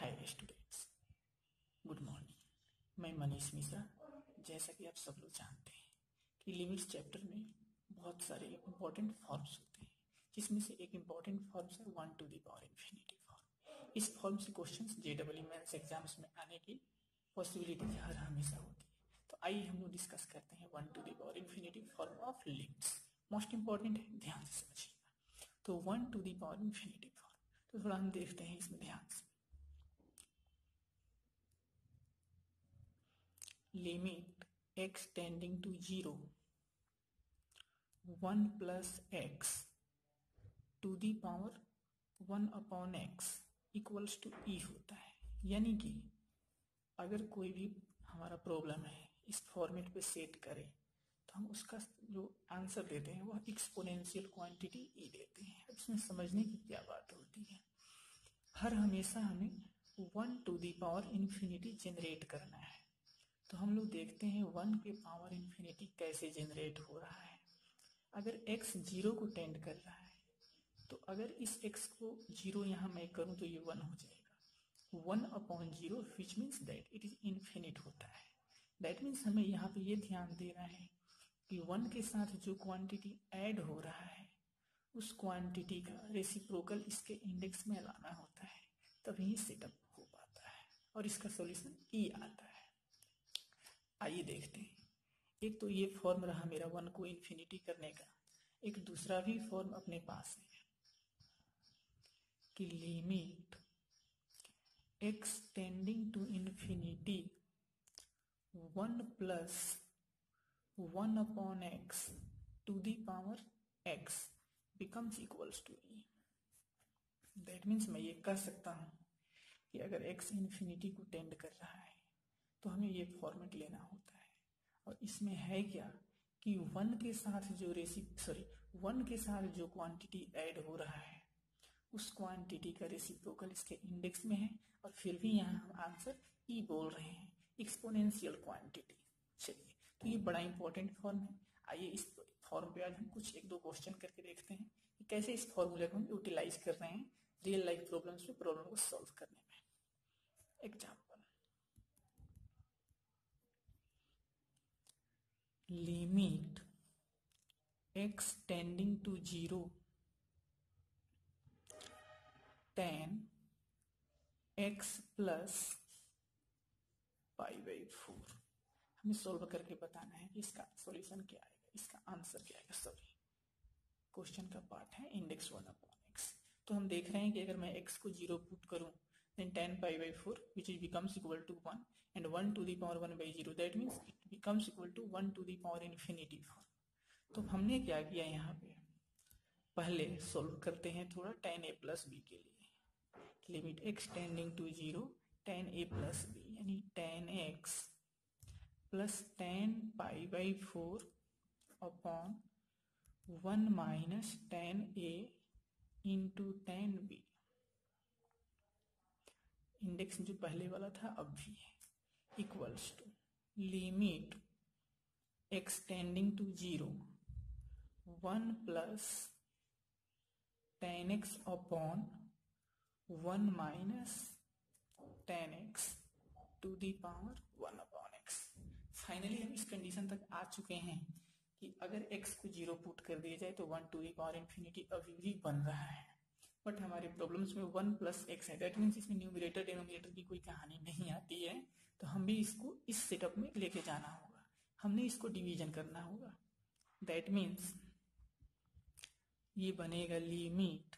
Hi students, good morning. मैं मनीष मिश्रा। जैसा कि आप सब लोग जानते हैं कि लिमिट्स चैप्टर में बहुत सारे इंपॉर्टेंट फॉर्म्स होते हैं, जिसमें से एक इंपॉर्टेंट फॉर्म्स है 1 to the power infinity form. इस फॉर्म से क्वेश्चंस जेडब्ल्यू मेंस एग्जाम्स में आने की पॉसिबिलिटी हर हमेशा होती है। तो आइए हम लोग डिस्कस करते हैं 1 to the power infinity form of limits. Most important है, ध्यान से समझिएगा। तो 1 to the power infinity form, तो थोड़ा हम देखते हैं इसमें ध्यान से। Limit x tending to 0 1 plus x to the power 1 upon x equals to e होता है। यानी कि अगर कोई भी हमारा प्रॉब्लम है इस फॉर्मेट पे सेट करें तो हम उसका जो आंसर देते हैं वह एक्सपोनेंशियल क्वांटिटी e देते हैं। इसमें समझने की क्या बात होती है, हर हमेशा हमें 1 to the power infinity generate करना है। तो हम लोग देखते हैं 1 के पावर इन्फिनिटी कैसे जनरेट हो रहा है। अगर x 0 को टेंड कर रहा है तो अगर इस x को 0 यहाँ मैं करूँ तो ये 1 हो जाएगा। 1 upon 0 which means that it is infinite होता है। दैट मीन्स हमें यहाँ पे ये ध्यान देना है कि 1 के साथ जो क्वांटिटी ऐड हो रहा है उस क्वांटिटी का रेसिप्रोकल इसके इंडेक्स में लाना होता है, तभी सेटअप हो पाता है और इसका सॉल्यूशन ई आता है। आइए देखते हैं। एक तो ये फॉर्म रहा मेरा 1 को इन्फिनिटी करने का। एक दूसरा भी फॉर्म अपने पास है कि limit x tending to infinity 1 plus 1 upon x to the power x becomes equals to e। That means मैं ये कह सकता हूँ कि अगर x इन्फिनिटी को टेंड कर रहा है तो हमें ये फॉर्मेट लेना होता है। और इसमें है क्या कि 1 के साथ जो 1 के साथ जो क्वांटिटी ऐड हो रहा है उस क्वांटिटी का रेसिप्रोकल इसके इंडेक्स में है, और फिर भी यहाँ हम आंसर ई बोल रहे हैं, एक्सपोनेंशियल क्वांटिटी। चलिए, तो ये बड़ा इंपॉर्टेंट फॉर्म है। आइए इस फॉर्म पे आज हम कुछ एक दो क्वेश्चन करके देखते हैं कि कैसे इस फॉर्मूले को हम यूटिलाइज कर रहे हैं रियल लाइफ प्रॉब्लम्स में, प्रॉब्लम को सॉल्व करने में। Example, limit x tending to 0 tan x plus pi by 4। हमें सोल्व करके बताना है कि इसका सॉल्यूशन क्या आएगा, इसका आंसर क्या आएगा। सॉरी, क्वेश्चन का पार्ट है इंडेक्स 1 अपॉन x। तो हम देख रहे हैं कि अगर मैं x को 0 पुट करूं then tan pi by 4 which is becomes equal to 1 and 1 to the power 1 by 0, that means it becomes equal to 1 to the power infinity 4। तो हमने क्या किया, यहाँ पे पहले सोल्व करते हैं थोड़ा tan a प्लस बी के लिए। Limit x tending to 0 tan a plus b, यानी tan x plus tan pi by 4 upon 1 minus tan a into tan b। Index जो पहले वाला था अब भी है, equals to limit x tending to 0 1 plus tan x upon 1 minus tan x to the power 1 upon x। Finally हम इस condition तक आ चुके हैं कि अगर x को 0 पुट कर दिया जाए तो 1 टू दी पावर इन्फिनिटी अभी भी बन रहा है। बट हमारे प्रॉब्लम्स में 1 प्लस x है, दैट मीन्स इसमें न्यूमरेटर डिनोमिनेटर की कोई कहानी नहीं आती है। तो हम भी इसको इस सेटअप में लेके जाना होगा, हमने इसको डिवीजन करना होगा। दैट मीन्स ये बनेगा limit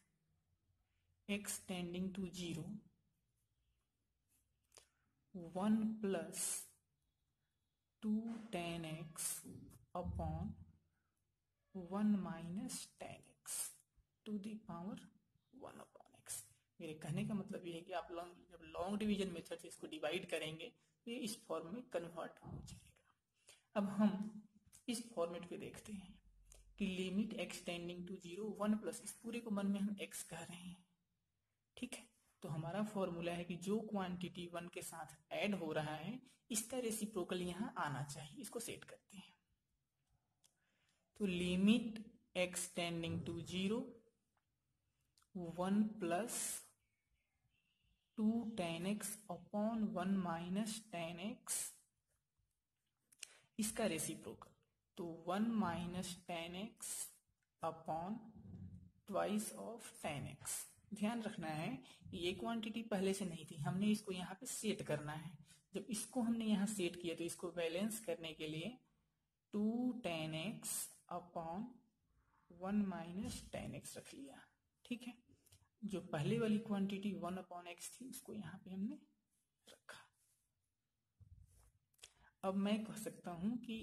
x tending to 0 1 plus 2 tan x upon 1 minus tan x to the power 1 upon x। मेरे कहने का मतलब ये है कि आप जब लॉन्ग डिवीजन मेथड से इसको डिवाइड करेंगे तो ये इस फॉर्म में कन्वर्ट हो जाएगा। अब हम इस फॉर्मेट पे देखते हैं कि limit x tending to 0 1 plus, इस पूरे को मन में हम x कह रहे हैं, ठीक है। तो हमारा फॉर्मूला है कि जो क्वांटिटी 1 के साथ ऐड हो रहा है इसका रेसिप्रोकल यहाँ आना चाहिए। इसको सेट करते हैं। तो limit x tending to 0 1 plus 2 tan x upon 1 minus tan x इसका रेसिप्रोकल, तो 1 minus tan x upon twice of tan x। ध्यान रखना है ये क्वांटिटी पहले से नहीं थी, हमने इसको यहाँ पे सेट करना है। जब इसको हमने यहाँ सेट किया तो इसको बैलेंस करने के लिए 2 tan x upon 1 minus tan x रख लिया। ठीक है, जो पहले वाली क्वांटिटी 1 अपॉन x थी उसको यहाँ पे हमने रखा। अब मैं कह सकता हूं कि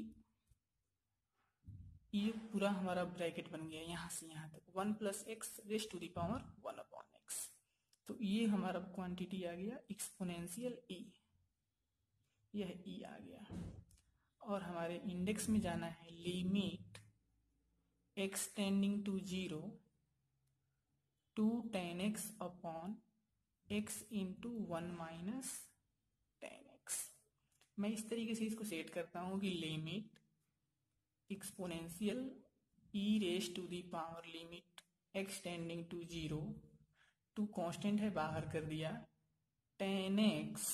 ये पूरा हमारा ब्रैकेट बन गया यहाँ से यहाँ तक 1 plus x raise to the power 1 upon x. तो ये हमारा क्वांटिटी आ गया एक्सपोनेंशियल e, यह e आ गया। और हमारे इंडेक्स में जाना है limit x tending to 0 2 tan x upon x into 1 minus tan x। मैं इस तरीके से इसको सेट करता हूं कि limit exponential e raise to the power limit x tending to 0, 2 constant है बाहर कर दिया, tan x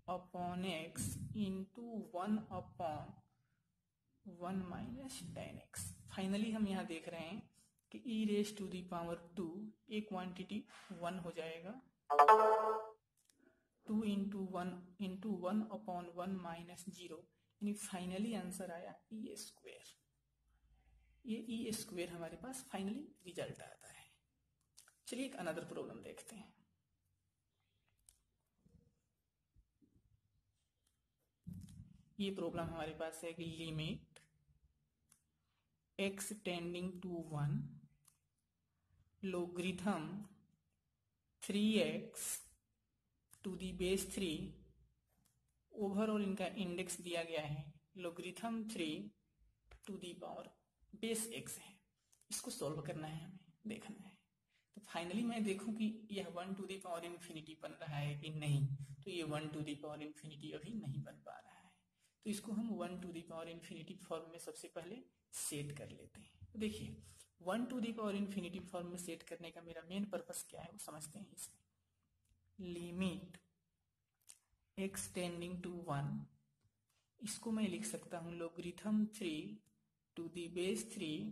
upon x into 1 upon 1 minus tan x। Finally हम यहाँ देख रहे हैं कि e raise to the power 2 एक क्वांटिटी 1 हो जाएगा, 2 इंटू 1 अपॉन 1 माइनस 0, यानी फाइनली आंसर आया ई स्क्वेयर। ये ई स्क्वेयर हमारे पास फाइनली रिजल्ट आता है। चलिए एक अनदर प्रॉब्लम देखते हैं। ये प्रॉब्लम हमारे पास है कि limit x tending to 1 logarithm 3x to the base 3, overall इनका इंडेक्स दिया गया है logarithm 3 to the power base x है। इसको सॉल्व करना है, हमें देखना है। तो फाइनली मैं देखूं कि यह 1 टू दी पावर इन्फिनिटी बन रहा है कि नहीं। तो ये 1 टू दी पावर इन्फिनिटी अभी नहीं बन पा रहा है, तो इसको हम 1 to the power infinity form में सबसे पहले सेट कर लेते हैं। तो देखिए 1 to the power infinity form में सेट करने का मेरा मेन पर्पस क्या है वो समझते हैं। इसमें लिमिट x टेंडिंग टू 1, इसको मैं लिख सकता हूं logarithm 3 to the base 3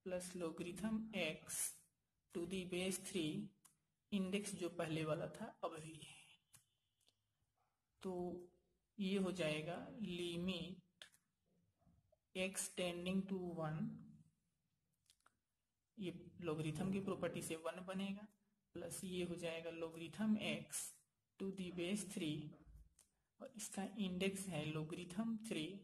plus logarithm x to the base 3, index जो पहले वाला था अब भी है। तो ये हो जाएगा लिमिट x टेंडिंग टू 1, ये लोगरिथम की प्रॉपर्टी से 1 बनेगा, प्लस ये हो जाएगा logarithm x to the base 3 और इसका इंडेक्स है logarithm 3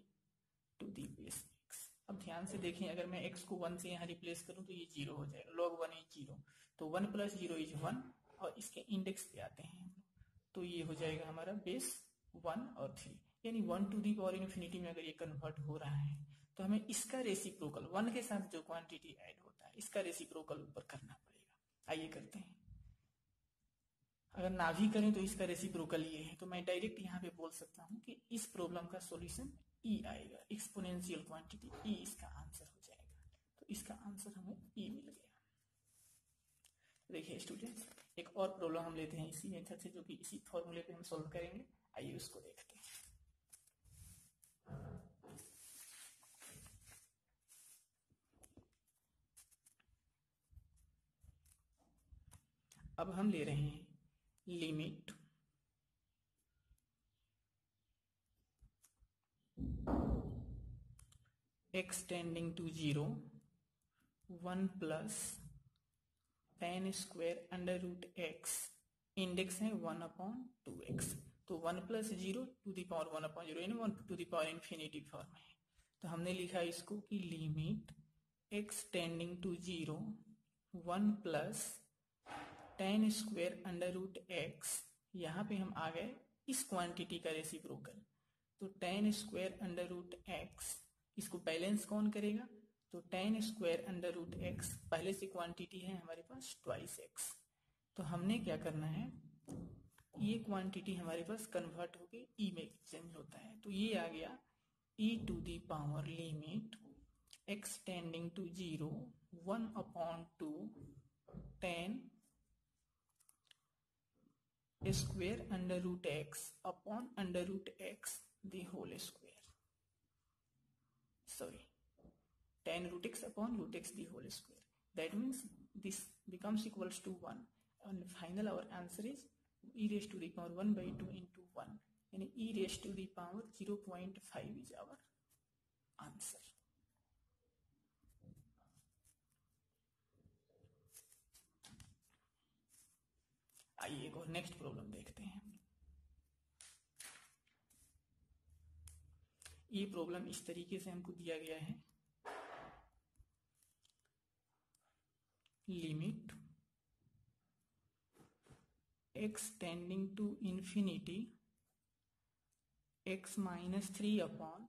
to the base x। अब ध्यान से देखें, अगर मैं x को 1 से यहाँ रिप्लेस करूं तो ये 0 हो जाएगा, log 1 इज 0, तो 1 प्लस 0 इज 1 और इसके इंडेक्स पे आते हैं तो ये हो जाएगा हमारा बेस 1 और 3, यानी 1 टू दी पावर इन्फिनिटी में अगर ये कन्वर्ट हो रहा है तो हमें इसका रेसिप्रोकल 1 के साथ जो क्वांटिटी ऐड होता है इसका रेसिप्रोकल ऊपर करना पड़ेगा। आइए करते हैं। अगर ना भी करें तो इसका रेसिप्रोकल ये है, तो मैं डायरेक्ट यहाँ पे बोल सकता हूँ कि इस प्रॉब्लम का सॉल्यूशन ई आएगा, एक्सपोनेंशियल क्वांटिटी ई इसका आंसर हो जाएगा। तो इसका आंसर हमें ई मिल गया। देखिए स्टूडेंट्स, एक और प्रॉब्लम हम लेते हैं इसी मेथड से, जो कि इसी फॉर्मूले पे हम सॉल्व करेंगे। आइए उसको देखते हैं। अब हम ले रहे हैं limit x tending to 0 1 plus tan square under root x, index है 1 अपॉन 2x, तो 1 plus 0 to the power 1 upon 0, यानी 1 to the power infinity form है। तो हमने लिखा इसको कि limit x tending to 0 1 plus tan square under root x, यहाँ पे हम आ गए इस क्वांटिटी का रेसिप्रोकल, तो tan square under root x, इसको बैलेंस कौन करेगा, तो tan square under root x पहले से क्वांटिटी है हमारे पास ट्वाइस x। तो हमने क्या करना है, ये क्वांटिटी हमारे पास कन्वर्ट होके e में चेंज होता है, तो ये आ गया e to the power limit x tending to 0 1 upon 2 tan square under root x upon under root x the whole square, sorry, tan root x upon root x the whole square. That means this becomes equals to 1 and final our answer is e raised to the power 1 by 2 into 1 and e raised to the power 0.5 is our answer. आइए एक और next problem देखते हैं। ये problem इस तरीके से हमको दिया गया है, limit x tending to infinity x minus 3 upon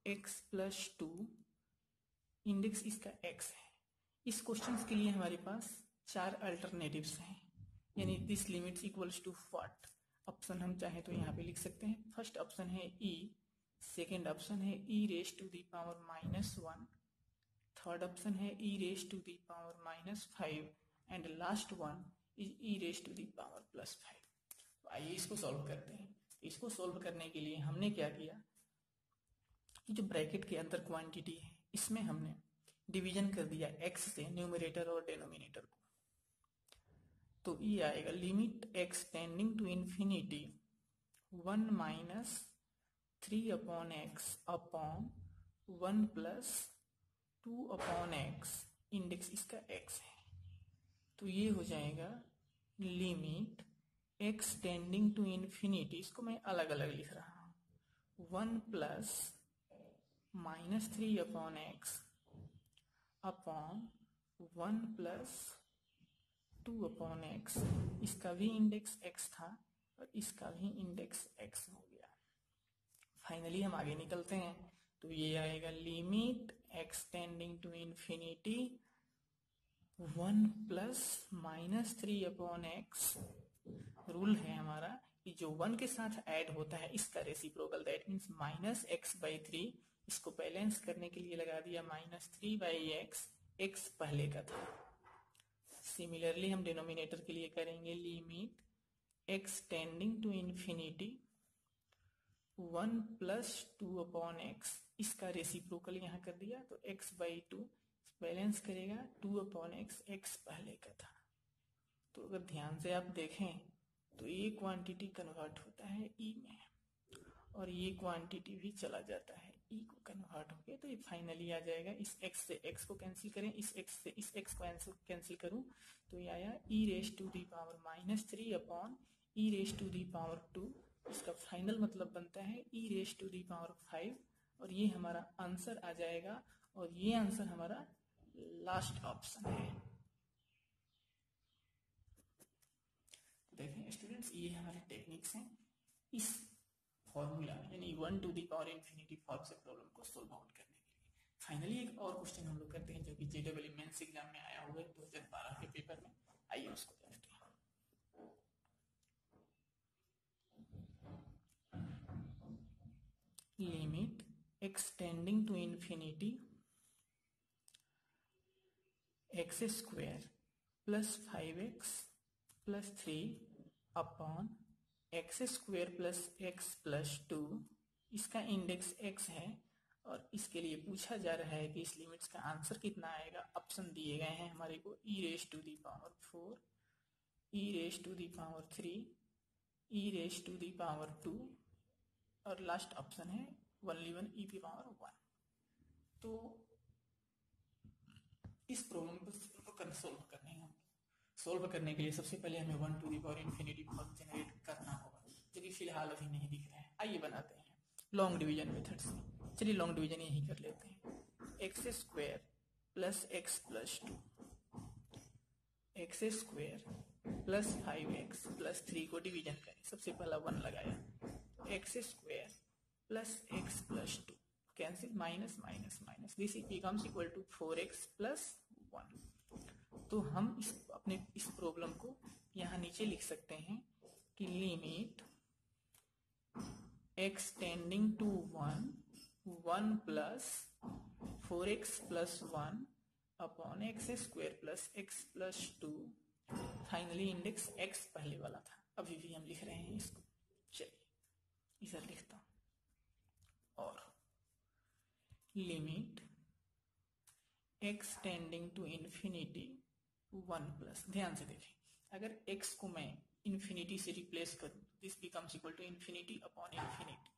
x plus 2, index इसका x है। इस क्वेश्चन के लिए हमारे पास 4 अल्टरनेटिव्स हैं, यानी this limits equals to what. Option हम चाहे तो यहाँ पे लिख सकते हैं। फर्स्ट ऑप्शन है e, सेकेंड ऑप्शन है e raise to the power -1, third option है e raise to the power -5 and last one is e raise to the power +5। तो आइए इसको सॉल्व करते हैं। इसको सॉल्व करने के लिए हमने क्या किया कि जो ब्रैकेट के अंदर क्वांटिटी है इसमें हमने डिवीजन कर दिया x से न्यूमरेटर और डिनोमिनेटर को। तो ये आएगा limit x tending to infinity 1 minus 3 upon x upon 1 plus 2 upon x, index इसका x है। तो ये हो जाएगा limit x tending to infinity, इसको मैं अलग अलग लिख रहा हूँ, 1 plus -3 upon x upon 1 plus 2 upon x, इसका भी इंडेक्स x था और इसका भी इंडेक्स x हो गया। फाइनली हम आगे निकलते हैं, तो ये आएगा limit x tending to infinity 1 plus -3 upon x. Rule है हमारा कि जो 1 के साथ ऐड होता है इसका रेसिप्रोकल, दैट मीन्स -x/3, इसको बैलेंस करने के लिए लगा दिया -3/x, x पहले का था। सिमिलरली हम डिनोमिनेटर के लिए करेंगे limit x tending to infinity 1 plus 2 upon x, इसका रेसिप्रोकल यहाँ कर दिया तो x/2 बैलेंस करेगा 2 अपॉन एक्स, x पहले का था। तो अगर ध्यान से आप देखें तो ये क्वांटिटी कन्वर्ट होता है e में और ये क्वांटिटी भी चला जाता है e को कन्वर्ट होके, तो ये फाइनली आ जाएगा। इस x से x को कैंसिल करें, इस x से इस x को कैंसिल करूं तो ये आया e raise to the power -3 upon e raise to the power 2, इसका फाइनल मतलब बनता है e raise to the power 5 और ये हमारा आंसर आ जाएगा और ये आंसर हमारा लास्ट ऑप्शन है। देखें स्टूडेंट्स, ये हमारे टेक्निक्स हैं इस फॉर्मूला यानी 1 to the power infinity form से प्रॉब्लम को सोल्व आउट करने के लिए। फाइनली एक और क्वेश्चन हम लोग करते हैं जो कि JEE मेंस एग्जाम में आया हुआ है 2012 के पेपर में। आइए उसको देखते हैं। Limit x tending to infinity x² plus 5x plus 3 upon x² plus x plus 2, इसका इंडेक्स x है और इसके लिए पूछा जा रहा है कि इस लिमिट्स का आंसर कितना आएगा। ऑप्शन दिए गए हैं हमारे को e raise to the power 4, e raise to the power 3, e raise to the power 2 और लास्ट ऑप्शन है ओनली 1 e की पावर 1। तो इस प्रॉब्लम को सोल्व करने हैं। सोल्व करने के लिए सबसे पहले हमें 1 to the power infinity form generate करना होगा, जो कि फिलहाल अभी नहीं दिख रहा है। आइए बनाते हैं लॉन्ग डिवीजन मेथड से। चलिए लॉन्ग डिवीजन यही कर लेते हैं। x² plus x plus 2, x² plus 5x plus 3 को डिवीजन करें। सबसे पहला 1 लगाया, x² plus x plus 2 cancel, minus minus minus, this becomes equal to 4x plus 1। तो हम अपने इस प्रॉब्लम को यहाँ नीचे लिख सकते हैं कि limit x tending to 1 plus 4x plus 1 upon x² plus x plus 2, finally index x पहले वाला था अभी भी हम लिख रहे हैं इसको। चलिए इधर लिखता हूं, और limit x tending to infinity 1 plus, ध्यान से देखें, अगर x को मैं इन्फिनिटी से रिप्लेस करूं, this becomes equal to infinity upon infinity,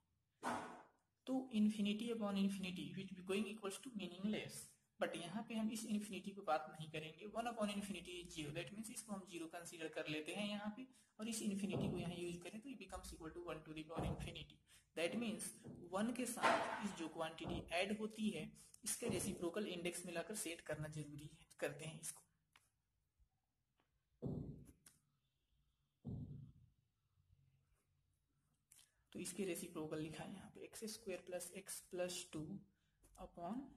तो infinity upon infinity which be going equals to meaningless, but यहाँ पे हम इस इन्फिनिटी को बात नहीं करेंगे। 1 upon infinity is zero, that means इसको हम जीरो कंसीडर कर लेते हैं यहाँ पे, और इस इन्फिनिटी को यहाँ यूज करें तो ये becomes equal to 1 to the power infinity. That means 1 के साथ इस जो क्वांटिटी ऐड होती है इसके रेसिप्रोकल इंडेक्स मिलाकर सेट करना जरूरी है। करते हैं इसको, तो इसके रेसिप्रोकल लिखा है यहाँ पे x square plus x plus 2 upon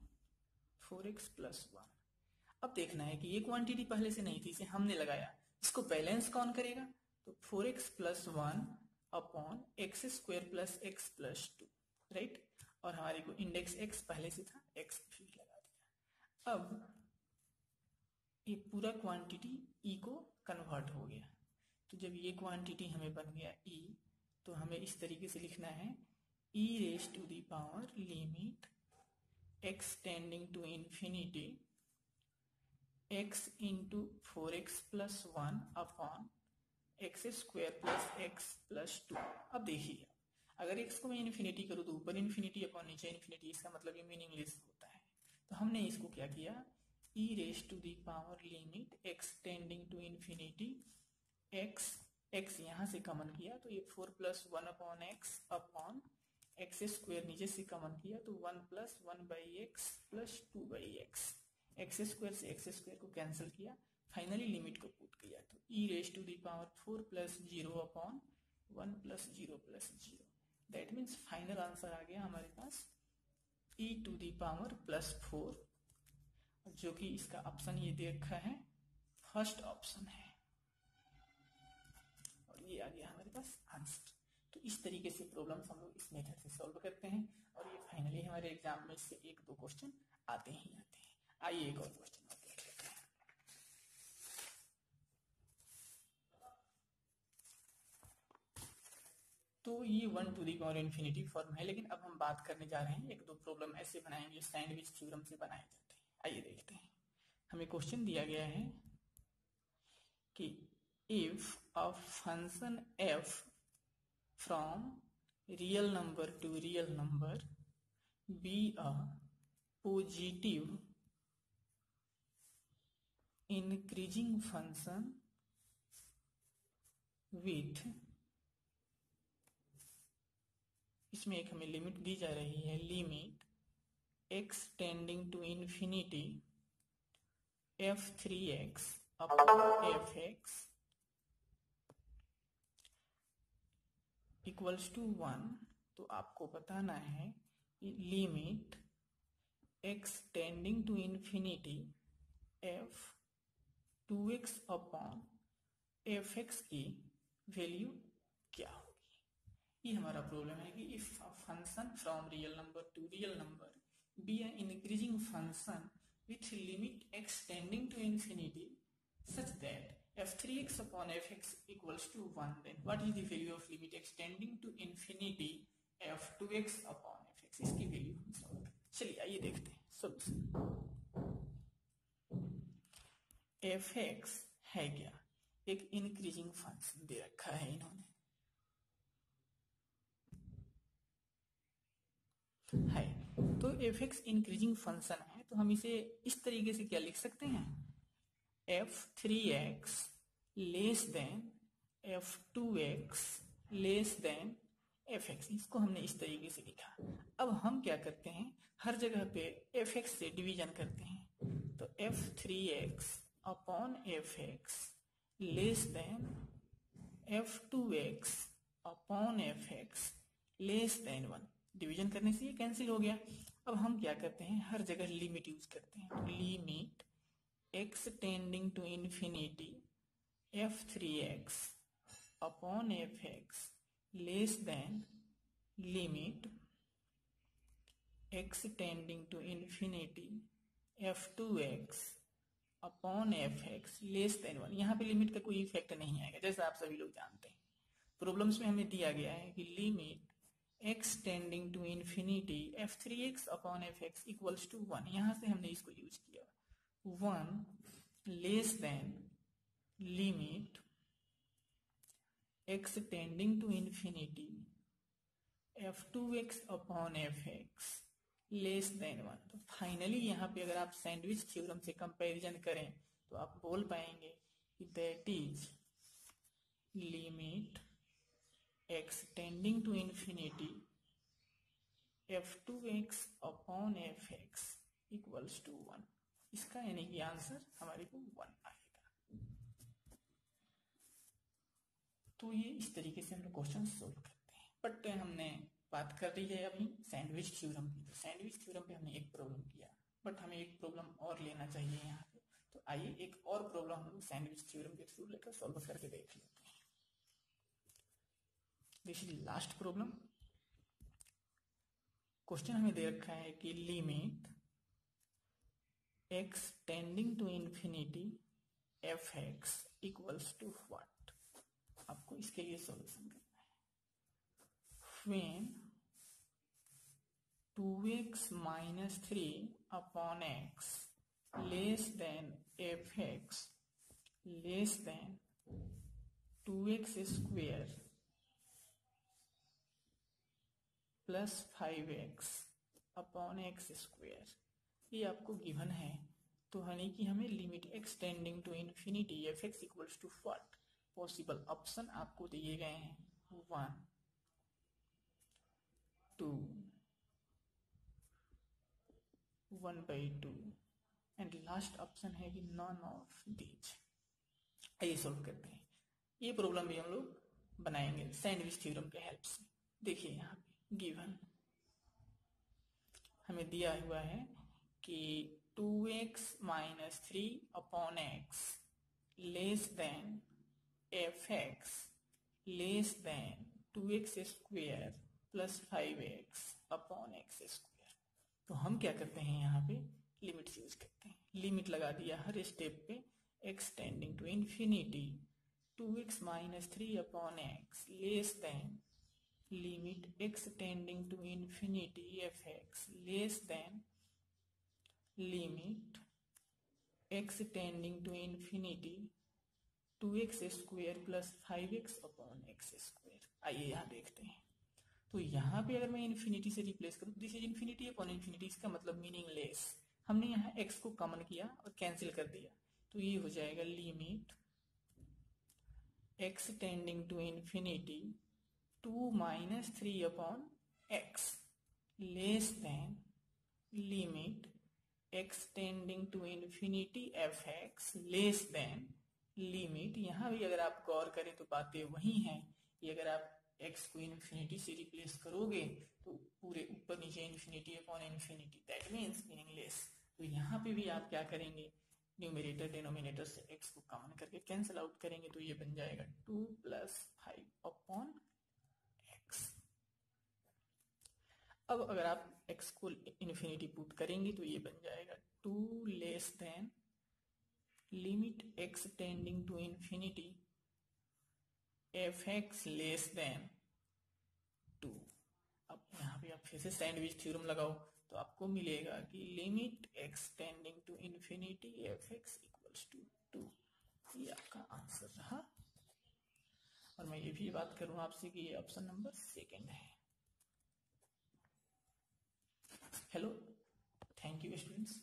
4x plus 1। अब देखना है कि ये क्वांटिटी पहले से नहीं थी, इसे हमने लगाया, इसको बैलेंस कौन करेगा, तो 4x plus 1 upon x square plus x plus 2, right, और हमारे को इंडेक्स x पहले से था, x भी लगा दिया। अब ये पूरा क्वांटिटी e को कन्वर्ट हो गया, तो जब ये क्वांटिटी हमें बन गया e, तो हमें इस तरीके से लिखना है e raise to the power limit x tending to infinity x into 4x plus 1 upon x square plus x plus 2। अब देखिए, अगर x को मैं इन्फिनिटी करूँ तो ऊपर इन्फिनिटी अपॉन नीचे इन्फिनिटी, इसका मतलब ये मीनिंगलेस होता है। तो हमने इसको क्या किया, e raise to the power limit x tending to infinity x यहाँ से कॉमन किया तो ये 4 plus 1 upon x upon x square नीचे से कॉमन किया तो 1 plus 1 by x plus 2 by x, x square से एक्स स्क्वायर को कैंसिल किया, फाइनली लिमिट को पुट किया तो e raise to the power 4 plus 0 upon 1 plus 0 plus 0। That means final answer आ गया हमारे पास e to the power plus 4, जो कि इसका ऑप्शन ये दे रखा है, फर्स्ट ऑप्शन है, और ये आ गया हमारे पास आंसर। तो इस तरीके से प्रॉब्लम्स हम लोग इस मेथड से सॉल्व करते हैं, और ये फाइनली हमारे एग्जाम में इससे 1-2 क्वेश्चन आते ही आते हैं। आइए एक और क्वेश्चन और देख लेते हैं। तो ये 1 to the power infinity form है, लेकिन अब हम बात करने जा रहे हैं 1-2 प्रॉब्लम ऐसे बनाएंगे जो सैंडविच थ्योरम से बनाए जाते हैं। आइए देखते हैं। हमें क्वेश्चन दिया गया है कि if a function f from real number to real number be a positive increasing function with, इसमें एक हमें लिमिट दी जा रही है, limit x tending to infinity f3x upon fx equals to 1, तो आपको बताना है limit x tending to infinity f2x upon fx की वैल्यू क्या होगी। ये हमारा प्रॉब्लम है कि if function from real number to real number be an increasing function with limit x tending to infinity such that f3x upon fx equals to 1, then what is the value of limit x tending to infinity f2x upon fx, इसकी value हम solve करें। चलिए आइए देखते हैं solution. fx है क्या, एक इंक्रीजिंग फंक्शन दे रखा है इन्होंने, है तो fx इंक्रीजिंग फंक्शन है, तो हम इसे इस तरीके से क्या लिख सकते हैं, f3x less than f2x less than fx, इसको हमने इस तरीके से लिखा। अब हम क्या करते हैं, हर जगह पे fx से डिवीजन करते हैं, तो f3x upon fx less then f2x upon fx less than 1, division करने से ये कैंसिल हो गया। अब हम क्या करते हैं, हर जगह लिमिट यूज करते हैं, तो limit x tending to infinity f3x upon fx less than limit x tending to infinity f2x upon fx less than 1। यहाँ पे लिमिट का कोई इफेक्ट नहीं आएगा, जैसा आप सभी लोग जानते हैं, प्रॉब्लम्स में हमें दिया गया है कि limit x tending to infinity f3x upon fx equals to 1, यहां से हमने इसको यूज किया 1 less than limit x tending to infinity f2x upon fx less than 1। तो फाइनली यहाँ पे अगर आप सैंडविच थ्योरम से कंपैरिजन करें तो आप बोल पाएंगे कि that is limit x tending to infinity f2x upon fx equals to 1। इसका यानी कि आंसर हमारे को 1 आएगा। तो ये इस तरीके से हम लोग क्वेश्चन सोल्व करते हैं। बट हमने बात कर रही है अभी सैंडविच थ्योरम की, तो सैंडविच थ्योरम पे हमने एक प्रॉब्लम किया, बट हमें एक प्रॉब्लम और लेना चाहिए यहाँ पे। तो आइए एक और प्रॉब्लम हम लोग सैंडविच थ्योरम के थ्रू लेकर सॉल्व करके देख लेते हैं। This is last problem. Question हमें दे रखा है कि limit x tending to infinity fx equals to what. आपको इसके लिए सॉल्यूशन करना है। When 2x minus 3 upon x less than fx less than 2x square plus 5x upon x square, ये आपको गिवन है। तो यानी कि हमें limit x tending to infinity fx equals to what. Possible option आपको दिए गए हैं 1 2 1/2 एंड लास्ट ऑप्शन है कि नॉन ऑफ दीज। आइए सॉल्व करते हैं। ये प्रॉब्लम भी हम लोग बनाएंगे सैंडविच थ्योरम के हेल्प से। देखिए यहाँ पे गिवन हमें दिया हुआ है कि 2x minus 3 upon x less then fx less then 2x square plus 5x upon x square. तो हम क्या करते हैं यहाँ पे लिमिट यूज करते हैं। लिमिट लगा दिया हर स्टेप पे x tending to infinity 2x minus 3 upon x less than limit x tending to infinity fx less than limit x tending to infinity 2x square plus 5x upon x square. आइए यहाँ देखते हैं। तो यहाँ पे अगर मैं इन्फिनिटी से रिप्लेस करूँ, this is infinity upon infinity, इसका मतलब मीनिंगलेस। हमने यहाँ x को कॉमन किया और कैंसिल कर दिया, तो ये हो जाएगा limit x tending to infinity 2 minus 3 upon x less than limit x tending to infinity fx less than limit. यहाँ भी अगर आप गौर करें तो बातें वही हैं कि अगर आप x को इन्फिनिटी से रिप्लेस करोगे तो पूरे ऊपर नीचे infinity upon infinity, that means meaningless. तो यहाँ पे भी आप क्या करेंगे, न्यूमरेटर डिनोमिनेटर से x को कॉमन करके कैंसिल आउट करेंगे, तो ये बन जाएगा 2 + 5 अपॉन x। अब अगर आप x को इन्फिनिटी पुट करेंगे तो ये बन जाएगा 2 less than limit x tending to infinity fx less than 2। अब यहाँ पे आप फिर से सैंडविच थ्योरम लगाओ तो आपको मिलेगा कि limit x tending to infinity fx equals to 2। ये आपका आंसर रहा। और मैं ये भी बात करूँ आपसे कि ये ऑप्शन नंबर 2 है। Hello, thank you students.